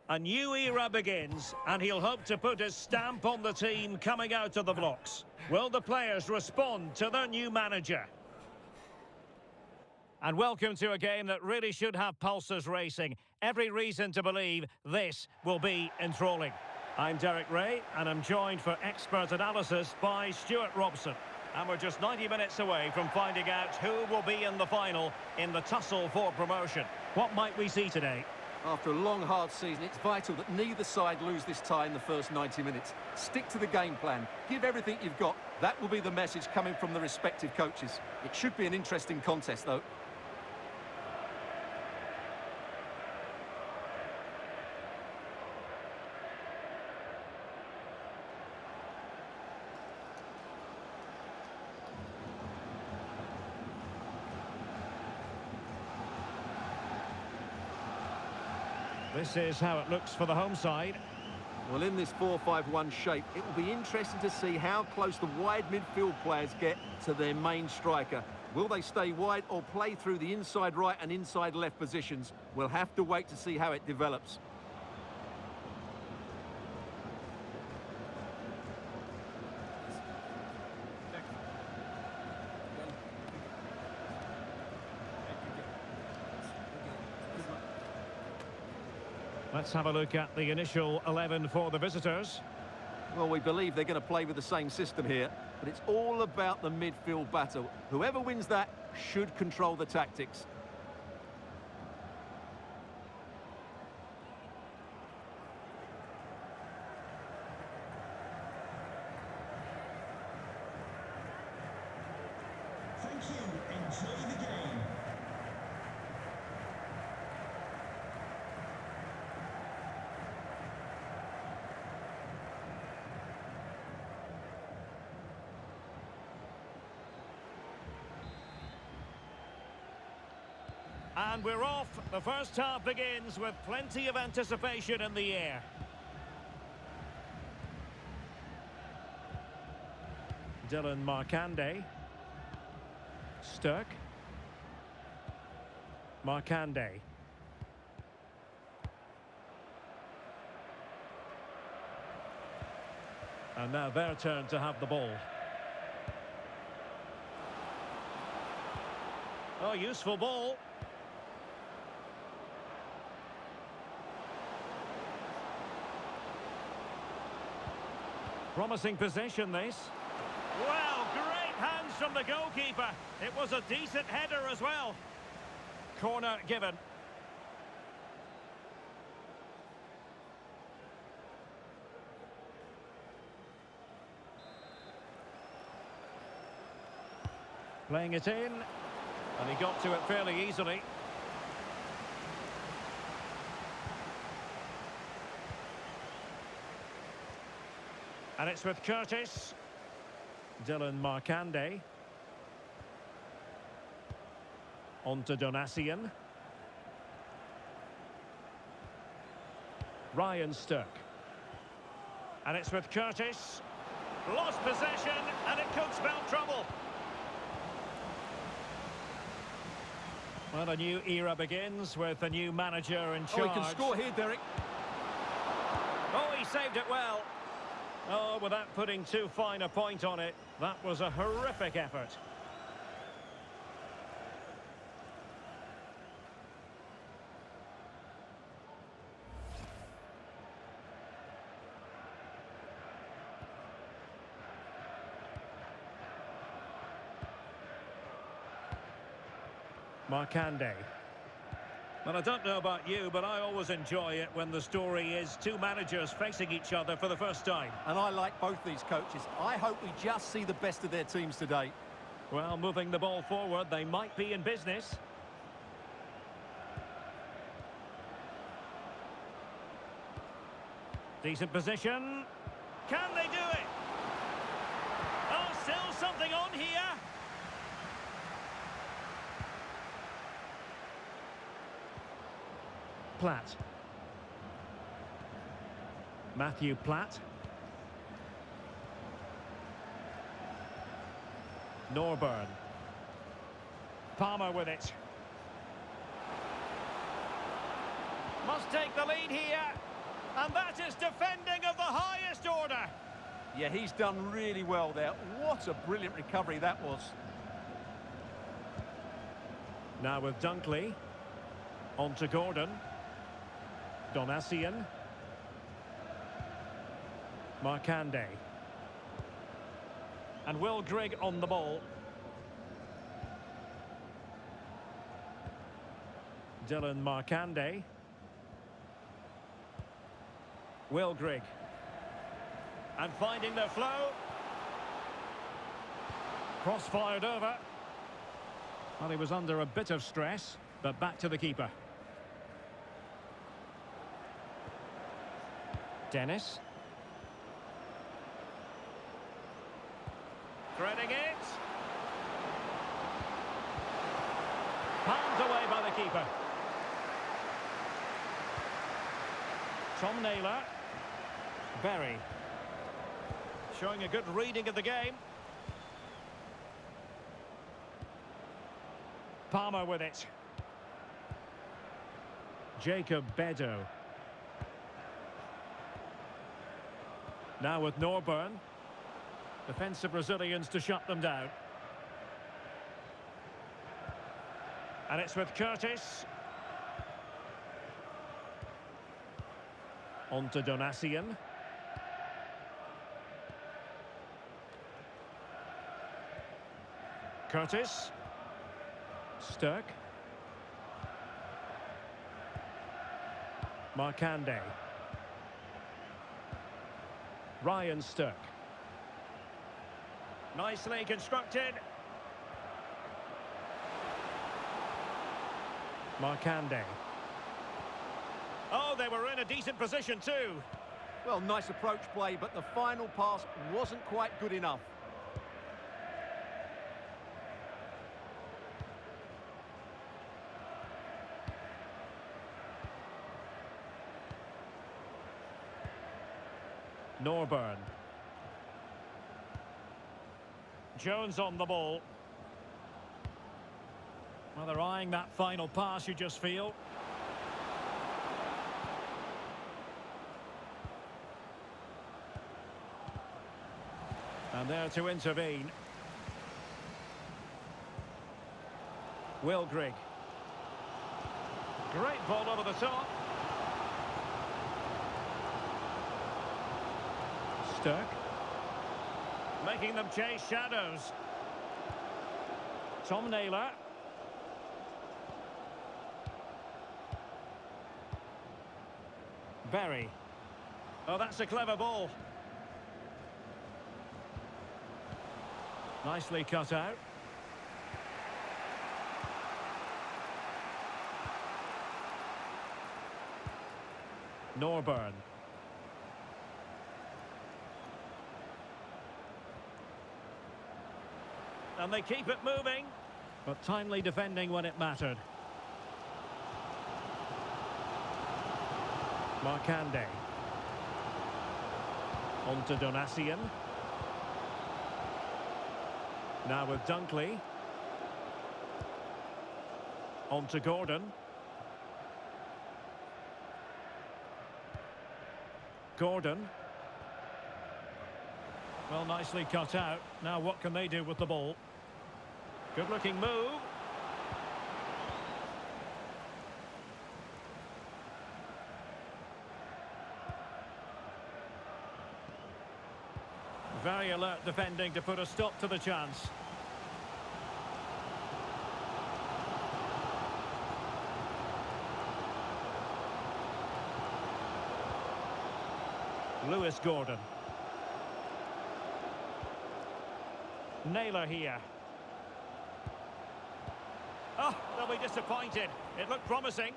A new era begins, and he'll hope to put his stamp on the team coming out of the blocks. Will the players respond to their new manager? And welcome to a game that really should have pulses racing. Every reason to believe this will be enthralling. I'm Derek Ray, and I'm joined for expert analysis by Stuart Robson. And we're just 90 minutes away from finding out who will be in the final in the tussle for promotion. What might we see today? After a long, hard season, it's vital that neither side lose this tie in the first 90 minutes. Stick to the game plan. Give everything you've got. That will be the message coming from the respective coaches. It should be an interesting contest, though. This is how it looks for the home side. Well, in this 4-5-1 shape, it will be interesting to see how close the wide midfield players get to their main striker. Will they stay wide or play through the inside right and inside left positions? We'll have to wait to see how it develops. Let's have a look at the initial 11 for the visitors. Well, we believe they're going to play with the same system here, but it's all about the midfield battle. Whoever wins that should control the tactics. Thank you. Enjoy the game. And we're off. The first half begins with plenty of anticipation in the air. Dylan Markande. Sturck. Markande. And now their turn to have the ball. Oh, useful ball. Promising possession, this. Well, great hands from the goalkeeper. It was a decent header as well. Corner given. Playing it in. And he got to it fairly easily. And it's with Curtis. Dylan Markande. On to Donasian. Ryan Sturck. And it's with Curtis. Lost possession, and it could spell trouble. Well, a new era begins with a new manager in charge. Oh, he can score here, Derek. Oh, he saved it well. Oh, without putting too fine a point on it, that was a horrific effort. Markande. Well, I don't know about you, but I always enjoy it when the story is two managers facing each other for the first time. And I like both these coaches. I hope we just see the best of their teams today. Well, moving the ball forward, they might be in business. Decent position. Can they do it? Oh, still something on here. Platt. Matthew Platt. Norburn. Palmer with it. Must take the lead here. And that is defending of the highest order. Yeah, he's done really well there. What a brilliant recovery that was. Now with Dunkley. On to Gordon. Donacien. Markande. And Will Grigg on the ball. Dylan Markande. Will Grigg. And finding their flow. Cross-fired over. Well, he was under a bit of stress, but back to the keeper. Dennis. Threading it. Palmed away by the keeper. Tom Naylor. Berry. Showing a good reading of the game. Palmer with it. Jacob Bedo. Now with Norburn. Defensive Brazilians to shut them down. And it's with Curtis. On to Donacien. Curtis. Sturck. Markande. Ryan Sturck. Nicely constructed. Markande. Oh, they were in a decent position too. Well, nice approach play, but the final pass wasn't quite good enough. Norburn. Jones on the ball. Well, they're eyeing that final pass, you just feel. And there to intervene. Will Grigg. Great ball over the top. Sturck. Making them chase shadows. Tom Naylor. Berry. Oh, that's a clever ball. Nicely cut out. Norburn. And they keep it moving, but timely defending when it mattered. Markande. On to Donacien. Now with Dunkley. On to Gordon. Gordon. Well, nicely cut out. Now what can they do with the ball? Good looking move. Very alert defending to put a stop to the chance. Lewis Gordon. Naylor here. Oh, they'll be disappointed. It looked promising.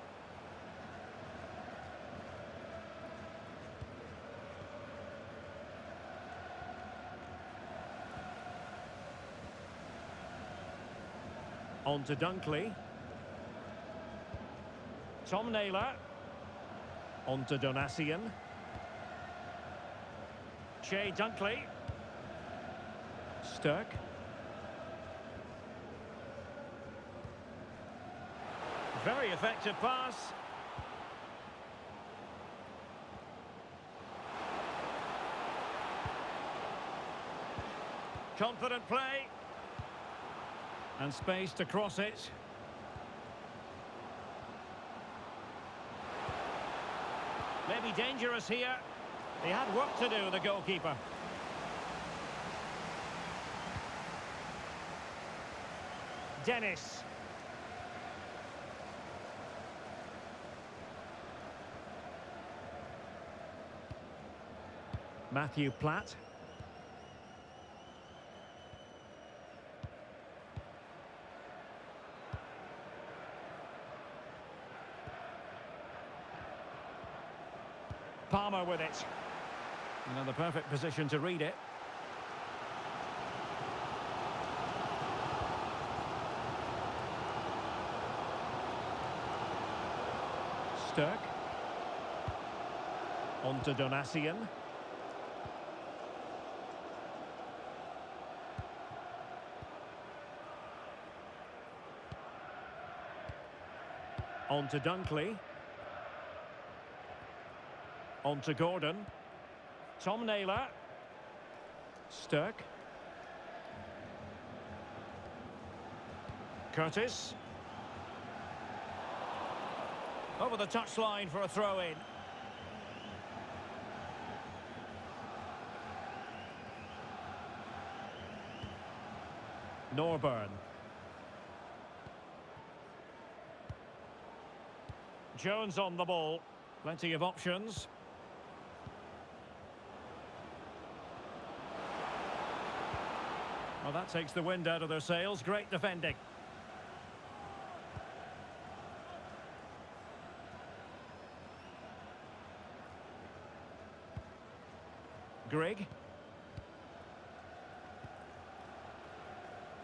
On to Dunkley. Tom Naylor. On to Donacien. Shea Dunkley. Sturck. Very effective pass. Confident play. And space to cross it. Maybe dangerous here. He had work to do, the goalkeeper. Dennis. Matthew Platt. Palmer with it. And the perfect position to read it. Sturck. On to Donatian. On to Dunkley. On to Gordon. Tom Naylor. Sturck. Curtis. Over the touchline for a throw-in. Norburn. Jones on the ball. Plenty of options. Well, that takes the wind out of their sails. Great defending. Grigg.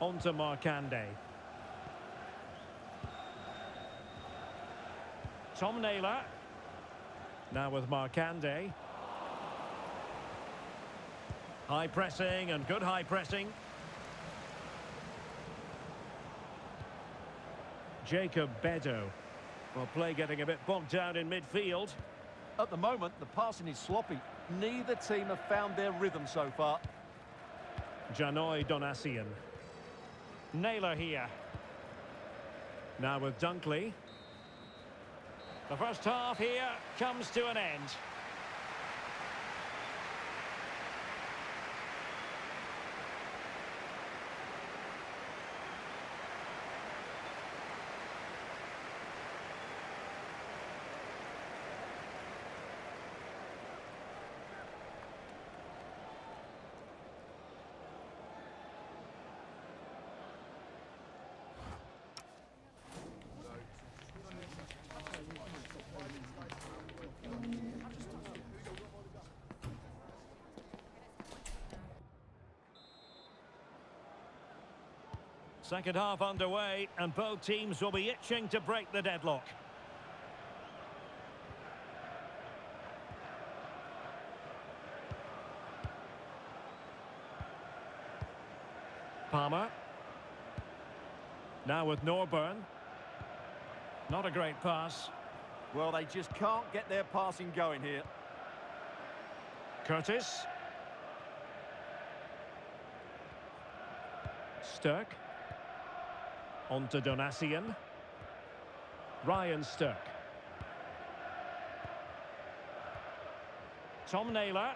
On to Markande. Tom Naylor. Now with Markande. High pressing and good high pressing. Jacob Bedo. Well, play getting a bit bogged down in midfield. At the moment, the passing is sloppy. Neither team have found their rhythm so far. Janoy Donatian. Naylor here. Now with Dunkley. The first half here comes to an end. Second half underway, and both teams will be itching to break the deadlock. Palmer. Now with Norburn. Not a great pass. Well, they just can't get their passing going here. Curtis. Sturck. On to Donatian. Ryan Sturck. Tom Naylor.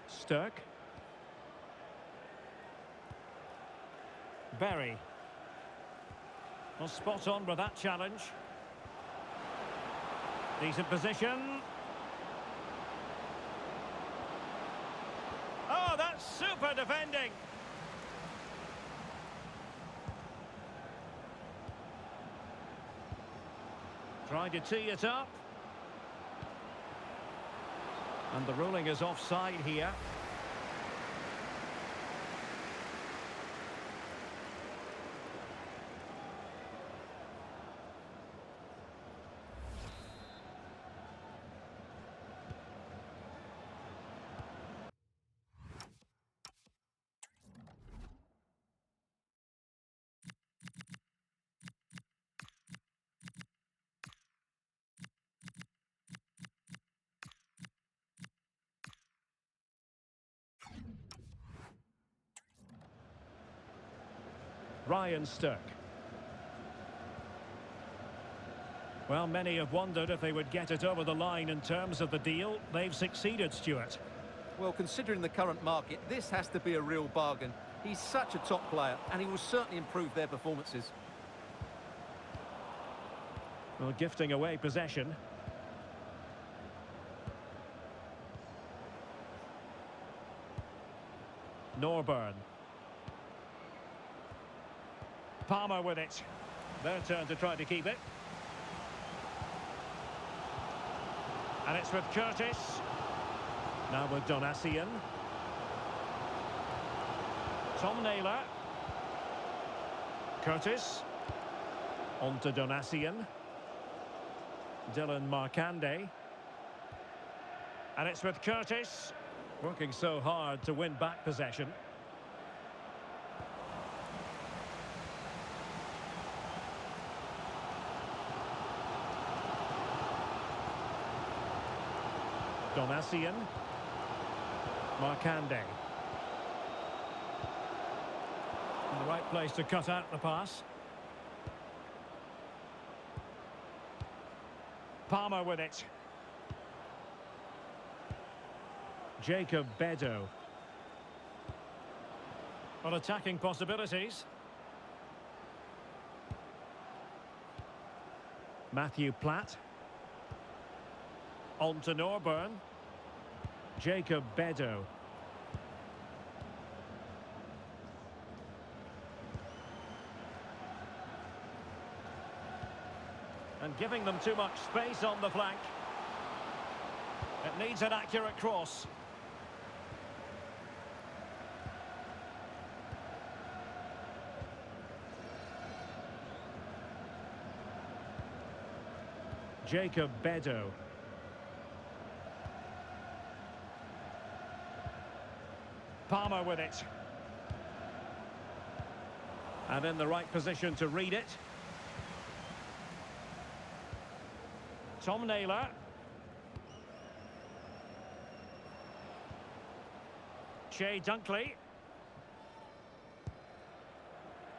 Sturck. Berry. Well, spot on with that challenge. Decent position. Oh, that's super defending. Trying to tee it up. And the ruling is offside here. Ryan Stirk. Well, many have wondered if they would get it over the line in terms of the deal. They've succeeded, Stuart. Well, considering the current market, this has to be a real bargain. He's such a top player, and he will certainly improve their performances. Well, gifting away possession. Norburn. Palmer with it. Their turn to try to keep it. And it's with Curtis. Now with Donacien. Tom Naylor. Curtis. On to Donacien. Dylan Markande. And it's with Curtis. Working so hard to win back possession. Donacien. Markande. In the right place to cut out the pass. Palmer with it. Jacob Bedo. Well, attacking possibilities. Matthew Platt. On to Norburn. Jacob Bedo. And giving them too much space on the flank. It needs an accurate cross. Jacob Bedo. Palmer with it. And in the right position to read it. Tom Naylor. Shea Dunkley.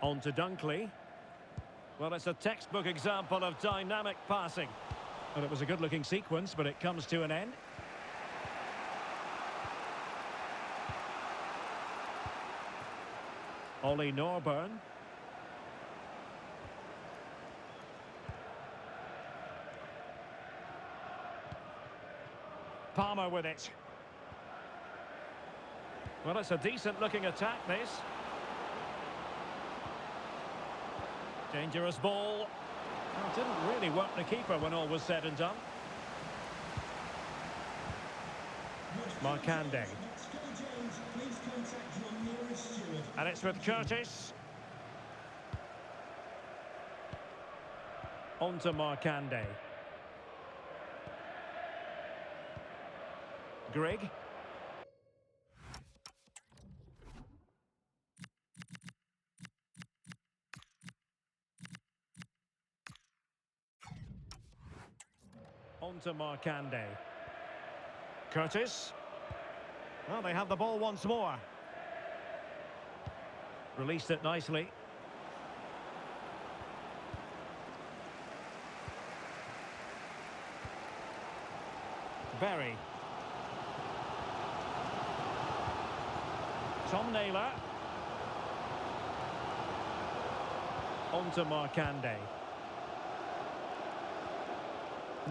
On to Dunkley. Well, it's a textbook example of dynamic passing. Well, it was a good-looking sequence, but it comes to an end. Ollie Norburn. Palmer with it. Well, it's a decent-looking attack, this. Dangerous ball. Well, it didn't really work the keeper when all was said and done. Markande. And it's with Curtis. On to Markande. Grigg. On to Markande. Curtis. Well, they have the ball once more. Released it nicely. Berry. Tom Naylor. On to Markande.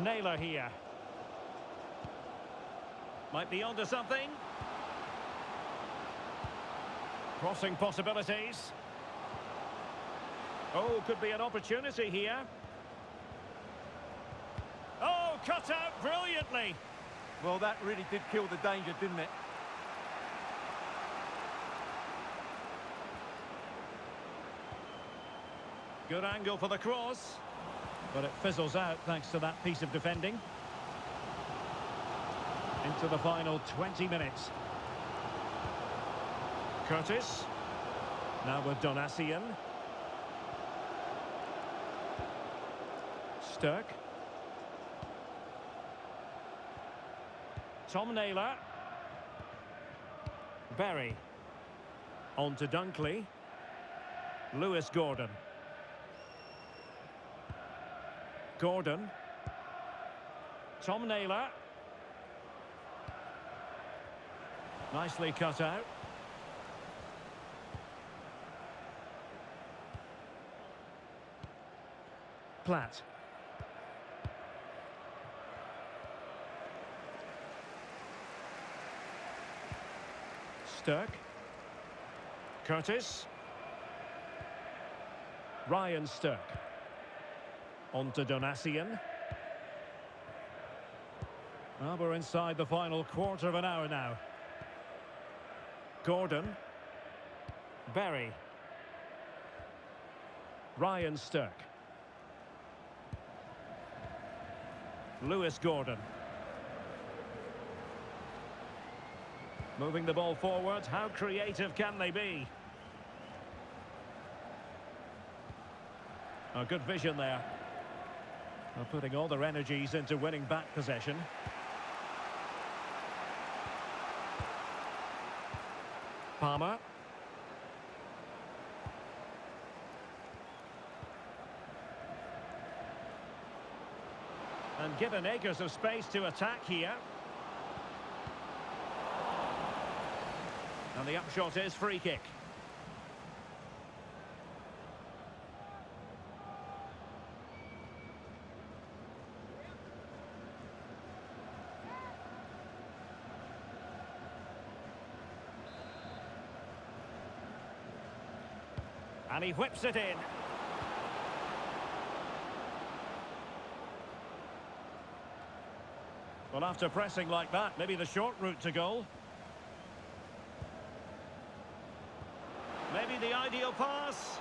Naylor here. Might be onto something. Crossing possibilities. Oh, could be an opportunity here. Oh, cut out brilliantly. Well, that really did kill the danger, didn't it? Good angle for the cross. But it fizzles out thanks to that piece of defending. Into the final 20 minutes. Curtis. Now with Donacien. Stirk. Tom Naylor. Berry. On to Dunkley. Lewis Gordon. Gordon. Tom Naylor. Nicely cut out. Platt. Stirk. Curtis. Ryan Stirk. On to Donasian. Well, we're inside the final quarter of an hour now. Gordon. Berry. Ryan Stirk. Lewis Gordon. Moving the ball forward, how creative can they be? A good vision there. They're putting all their energies into winning back possession. Palmer. And given acres of space to attack here. And the upshot is free kick. And he whips it in. Well, after pressing like that, maybe the short route to goal. Maybe the ideal pass.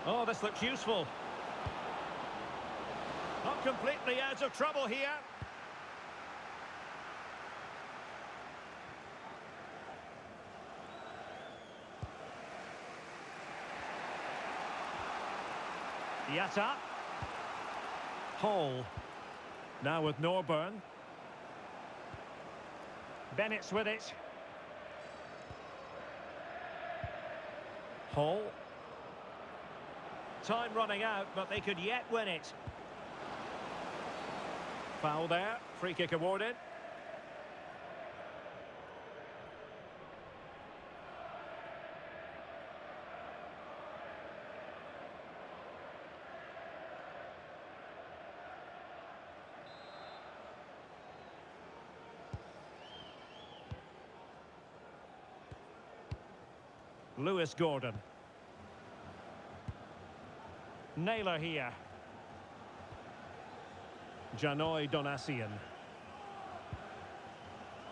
Oh, this looks useful. Not completely out of trouble here. Yatta. Hall. Now with Norburn. Bennett's with it. Hall. Time running out, but they could yet win it. Foul there. Free kick awarded. Lewis Gordon. Naylor here. Janoy Donasian.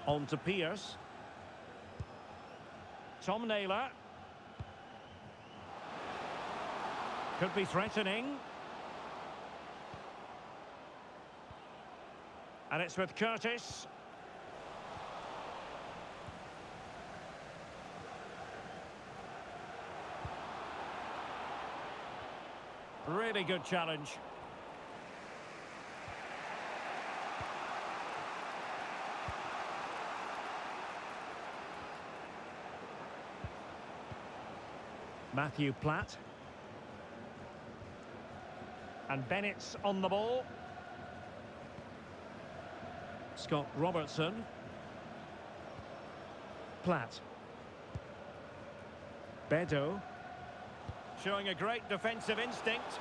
On to Pierce. Tom Naylor. Could be threatening. And it's with Curtis. Really good challenge. Matthew Platt. And Bennett's on the ball. Scott Robertson. Platt. Bedo. Showing a great defensive instinct.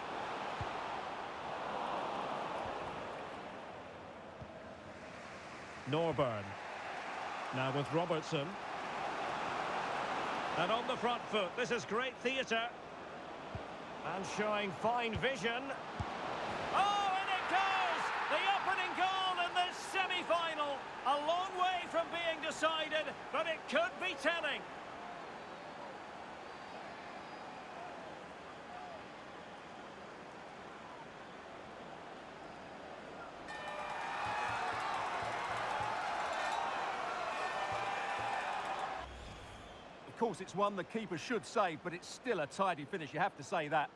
Norburn. Now with Robertson. And on the front foot, this is great theatre. And showing fine vision. Oh, and it goes! The opening goal in this semi-final. A long way from being decided, but it could be telling. Of course, it's one the keeper should save, but it's still a tidy finish, you have to say that.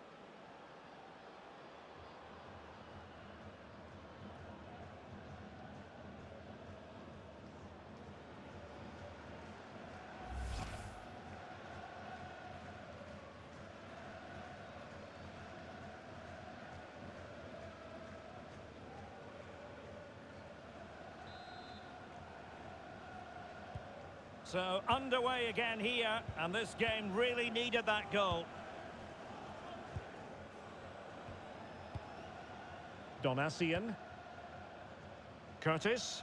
So underway again here, and this game really needed that goal. Donasian. Curtis.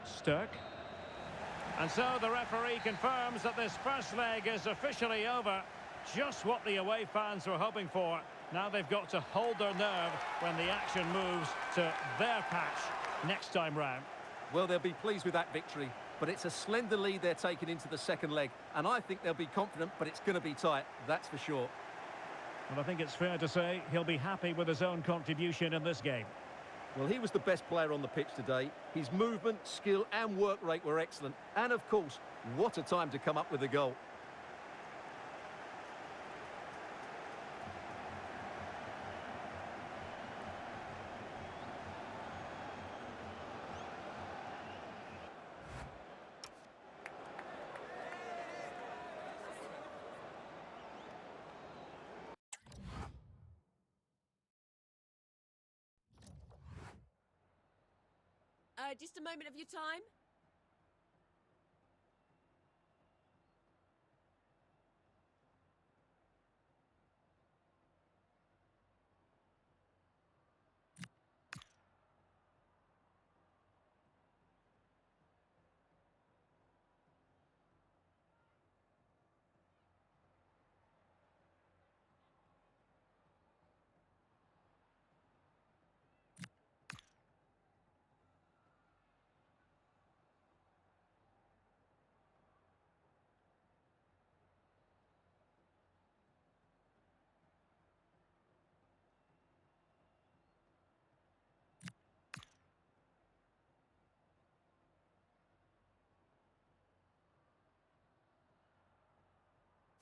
Sturck. And so the referee confirms that this first leg is officially over. Just what the away fans were hoping for. Now they've got to hold their nerve when the action moves to their patch next time round. Well, they'll be pleased with that victory, but it's a slender lead they're taking into the second leg, and I think they'll be confident, but it's going to be tight, that's for sure. And I think it's fair to say he'll be happy with his own contribution in this game. Well, he was the best player on the pitch today. His movement, skill and work rate were excellent. And, of course, what a time to come up with a goal. Just a moment of your time.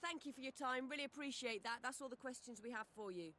Thank you for your time. Really appreciate that. That's all the questions we have for you.